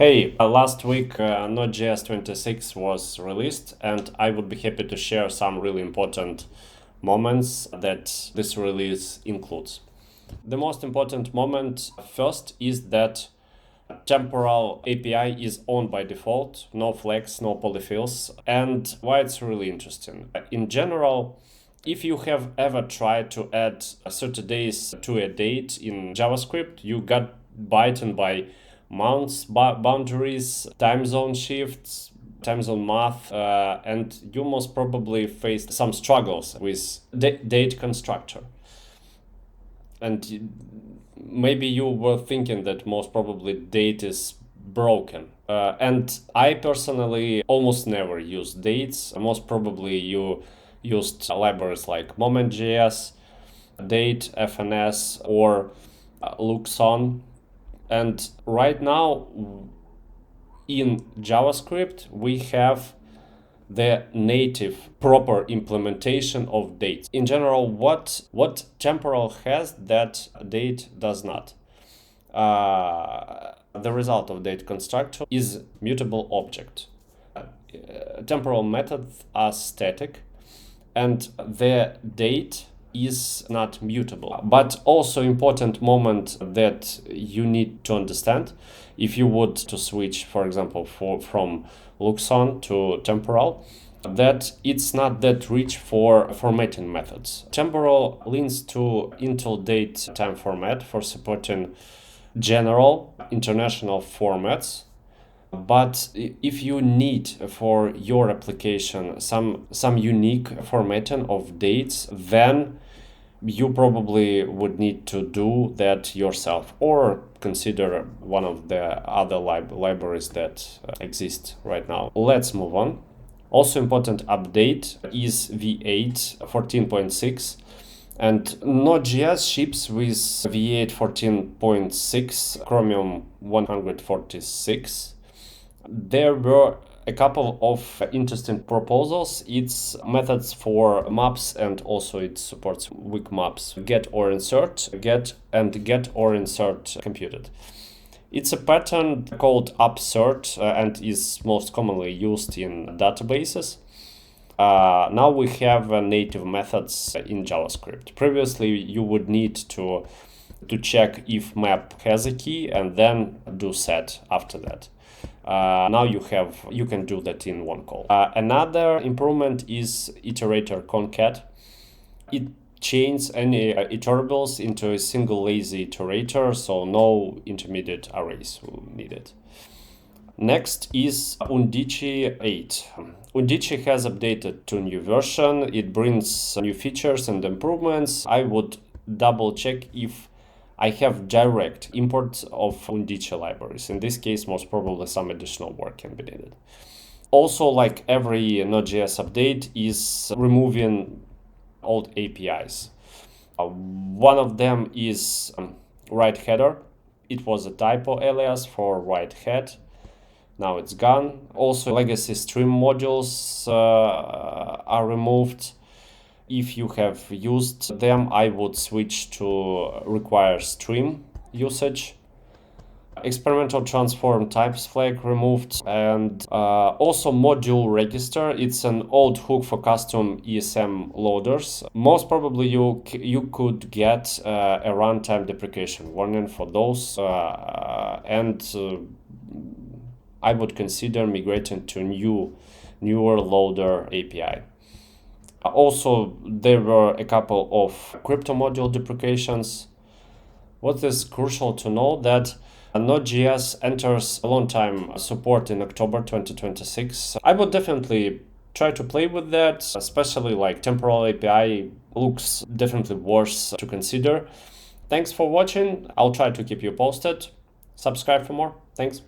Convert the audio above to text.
Hey, last week Node.js 26 was released, and I would be happy to share some really important moments that this release includes. The most important moment first is that temporal API is on by default, no flags, no polyfills, and why it's really interesting. In general, if you have ever tried to add certain days to a date in JavaScript, you got bitten by mounts, boundaries, time zone shifts, time zone math, and you most probably faced some struggles with date constructor. And maybe you were thinking that most probably date is broken. And I personally almost never use dates. Most probably you used libraries like moment.js, date, FNS, or looks-on. And right now in JavaScript, we have the native proper implementation of dates. In general, what temporal has that date does not. The result of date constructor is mutable object. Temporal methods are static, and the date is not mutable. But also important moment that you need to understand if you would to switch, for example, from looks-on to temporal, that it's not that rich for formatting methods. Temporal leans to Intel date time format for supporting general international formats. But if you need for your application some unique formatting of dates, then you probably would need to do that yourself or consider one of the other libraries that exist right now. Let's move on. Also important update is V8 14.6. And Node.js ships with V8 14.6 Chromium 146. There were a couple of interesting proposals. It's methods for maps, and also it supports weak maps. Get or insert, get or insert computed. It's a pattern called upsert and is most commonly used in databases. Now we have native methods in JavaScript. Previously, you would need to check if map has a key and then do set after that. Now you can do that in one call. Another improvement is iterator concat. It chains any iterables into a single lazy iterator, so no intermediate arrays needed. Next is Undici 8. Undici has updated to new version. It brings new features and improvements. I would double check if I have direct import of Undici libraries. In this case, most probably some additional work can be needed. Also, like every Node.js update, is removing old APIs. One of them is right header. It was a typo alias for right head. Now it's gone. Also, legacy stream modules are removed. If you have used them, I would switch to require stream usage. Experimental transform types flag removed, and also module register. It's an old hook for custom ESM loaders. Most probably you could get a runtime deprecation warning for those, and I would consider migrating to newer loader API. Also, there were a couple of crypto module deprecations. What is crucial to know that Node.js enters a long-time support in October 2026. I would definitely try to play with that, especially like temporal API looks definitely worth to consider. Thanks for watching. I'll try to keep you posted. Subscribe for more. Thanks.